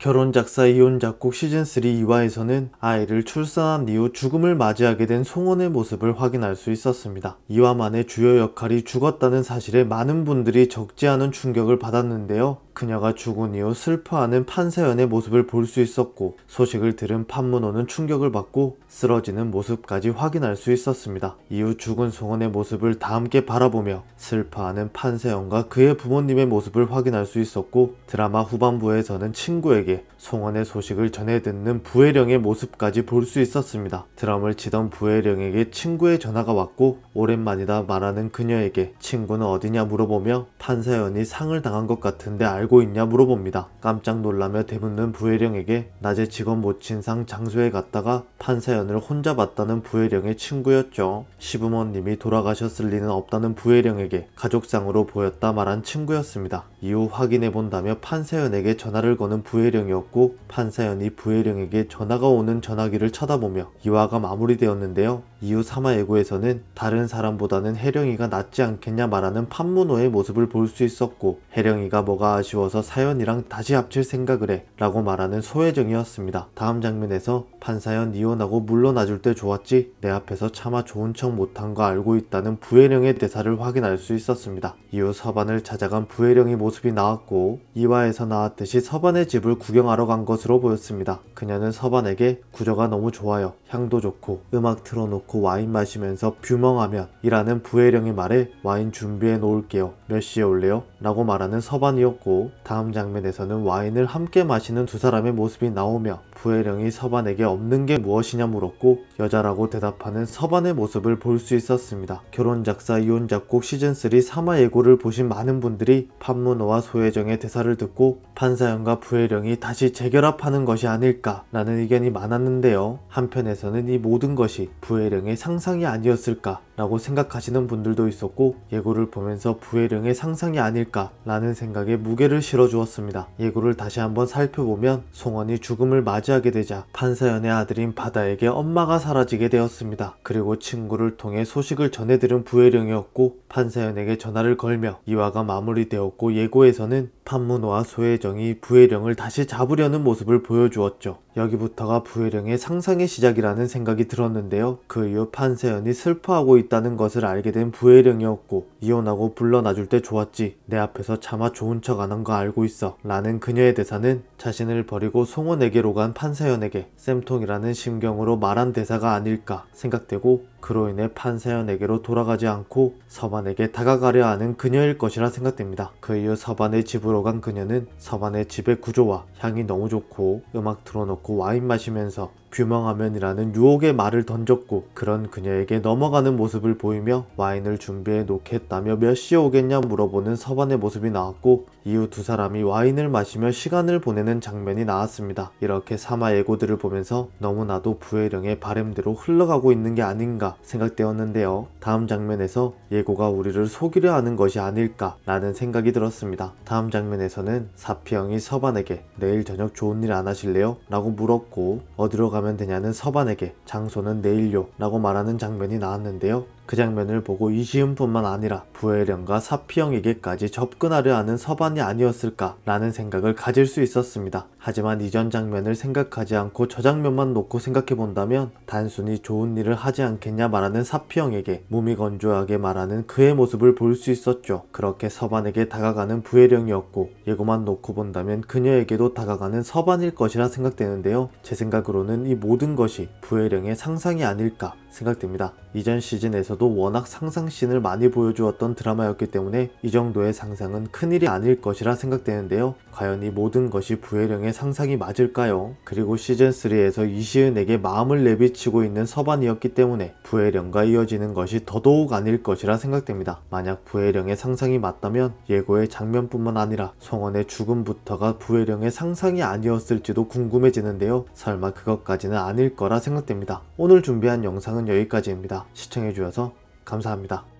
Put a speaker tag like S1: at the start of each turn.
S1: 결혼 작사 이혼 작곡 시즌3 2화에서는 아이를 출산한 이후 죽음을 맞이하게 된 송원의 모습을 확인할 수 있었습니다. 2화 만에 주요 역할이 죽었다는 사실에 많은 분들이 적지 않은 충격을 받았는데요. 그녀가 죽은 이후 슬퍼하는 판사연의 모습을 볼 수 있었고, 소식을 들은 판문호는 충격을 받고 쓰러지는 모습까지 확인할 수 있었습니다. 이후 죽은 송원의 모습을 다 함께 바라보며 슬퍼하는 판사연과 그의 부모님의 모습을 확인할 수 있었고, 드라마 후반부에서는 친구에게 송원의 소식을 전해 듣는 부혜령의 모습까지 볼 수 있었습니다. 드럼을 치던 부혜령에게 친구의 전화가 왔고, 오랜만이다 말하는 그녀에게 친구는 어디냐 물어보며 판사연이 상을 당한 것 같은데 알고 있냐 물어봅니다. 깜짝 놀라며 대묻는 부혜령에게 낮에 직원 모친 상 장소에 갔다가 판사연을 혼자 봤다는 부혜령의 친구였죠. 시부모님이 돌아가셨을 리는 없다는 부혜령에게 가족상으로 보였다 말한 친구였습니다. 이후 확인해본다며 판사연에게 전화를 거는 부혜령이었고, 판사연이 부혜령에게 전화가 오는 전화기를 쳐다보며 2화가 마무리되었는데요. 이후 3화 예고에서는 다른 사람보다는 혜령이가 낫지 않겠냐 말하는 판문호의 모습을 볼 수 있었고, 혜령이가 뭐가 아쉬워서 사연이랑 다시 합칠 생각을 해 라고 말하는 소혜정이었습니다. 다음 장면에서 판사연 이혼하고 물러나줄 때 좋았지? 내 앞에서 차마 좋은 척 못한 거 알고 있다는 부혜령의 대사를 확인할 수 있었습니다. 이후 서반을 찾아간 부혜령의 모습이 나왔고, 2화에서 나왔듯이 서반의 집을 구경하러 간 것으로 보였습니다. 그녀는 서반에게 구조가 너무 좋아요. 향도 좋고 음악 틀어놓고 와인 마시면서 뷰멍하면 이라는 부혜령의 말에 와인 준비해 놓을게요. 몇 시에 올래요? 라고 말하는 서반이었고, 다음 장면에서는 와인을 함께 마시는 두 사람의 모습이 나오며 부혜령이 서반에게 없는 게 무엇이냐 물었고, 여자라고 대답하는 서반의 모습을 볼 수 있었습니다. 결혼 작사 이혼 작곡 시즌3 3화 예고를 보신 많은 분들이 판문호와 소혜정의 대사를 듣고 판사연과 부혜령이 다시 재결합하는 것이 아닐까 라는 의견이 많았는데요. 한편에서는 이 모든 것이 부혜령의 상상이 아니었을까 라고 생각하시는 분들도 있었고, 예고를 보면서 부혜령의 상상이 아닐까 라는 생각에 무게를 실어주었습니다. 예고를 다시 한번 살펴보면 송원이 죽음을 맞이하게 되자 판사연의 아들인 바다에게 엄마가 사라지게 되었습니다. 그리고 친구를 통해 소식을 전해들은 부혜령이었고, 판사연에게 전화를 걸며 2화가 마무리되었고, 예고에서는 판문호와 소혜정이 부혜령을 다시 잡으려는 모습을 보여주었죠. 여기부터가 부혜령의 상상의 시작이라는 생각이 들었는데요. 그 이후 판사연이 슬퍼하고 있다는 것을 알게 된 부혜령이었고, 이혼하고 불러놔줄 때 좋았지? 내 앞에서 차마 좋은 척 안 한 거 알고 있어 라는 그녀의 대사는 자신을 버리고 송원에게로 간 판사연에게 쌤통이라는 심경으로 말한 대사가 아닐까 생각되고, 그로 인해 판사연에게로 돌아가지 않고 서반에게 다가가려 하는 그녀일 것이라 생각됩니다. 그 이후 서반의 집으로 간 그녀는 서반의 집의 구조와 향이 너무 좋고 음악 틀어놓고 와인 마시면서 뷰멍하면이라는 유혹의 말을 던졌고, 그런 그녀에게 넘어가는 모습을 보이며 와인을 준비해 놓겠다며 몇 시에 오겠냐 물어보는 서반의 모습이 나왔고, 이후 두 사람이 와인을 마시며 시간을 보내는 장면이 나왔습니다. 이렇게 3화 예고들을 보면서 너무나도 부혜령의 바램대로 흘러가고 있는 게 아닌가 생각되었는데요. 다음 장면에서 예고가 우리를 속이려 하는 것이 아닐까 라는 생각이 들었습니다. 다음 장면에서는 사피형이 서반에게 내일 저녁 좋은 일 안 하실래요? 라고 물었고, 어디로 가면 되냐는 서반에게 장소는 내일요 라고 말하는 장면이 나왔는데요. 그 장면을 보고 이시은뿐만 아니라 부혜령과 사피형에게까지 접근하려 하는 서반이 아니었을까 라는 생각을 가질 수 있었습니다. 하지만 이전 장면을 생각하지 않고 저 장면만 놓고 생각해본다면 단순히 좋은 일을 하지 않겠냐 말하는 사피형에게 무미건조하게 말하는 그의 모습을 볼 수 있었죠. 그렇게 서반에게 다가가는 부혜령이었고, 예고만 놓고 본다면 그녀에게도 다가가는 서반일 것이라 생각되는데요. 제 생각으로는 이 모든 것이 부혜령의 상상이 아닐까 생각됩니다. 이전 시즌에서도 워낙 상상씬을 많이 보여주었던 드라마였기 때문에 이 정도의 상상은 큰일이 아닐 것이라 생각되는데요. 과연 이 모든 것이 부혜령의 상상이 맞을까요? 그리고 시즌3에서 이시은에게 마음을 내비치고 있는 서반이었기 때문에 부혜령과 이어지는 것이 더더욱 아닐 것이라 생각됩니다. 만약 부혜령의 상상이 맞다면 예고의 장면뿐만 아니라 송원의 죽음부터가 부혜령의 상상이 아니었을지도 궁금해지는데요. 설마 그것까지는 아닐 거라 생각됩니다. 오늘 준비한 영상은 여기까지입니다. 시청해주셔서 감사합니다.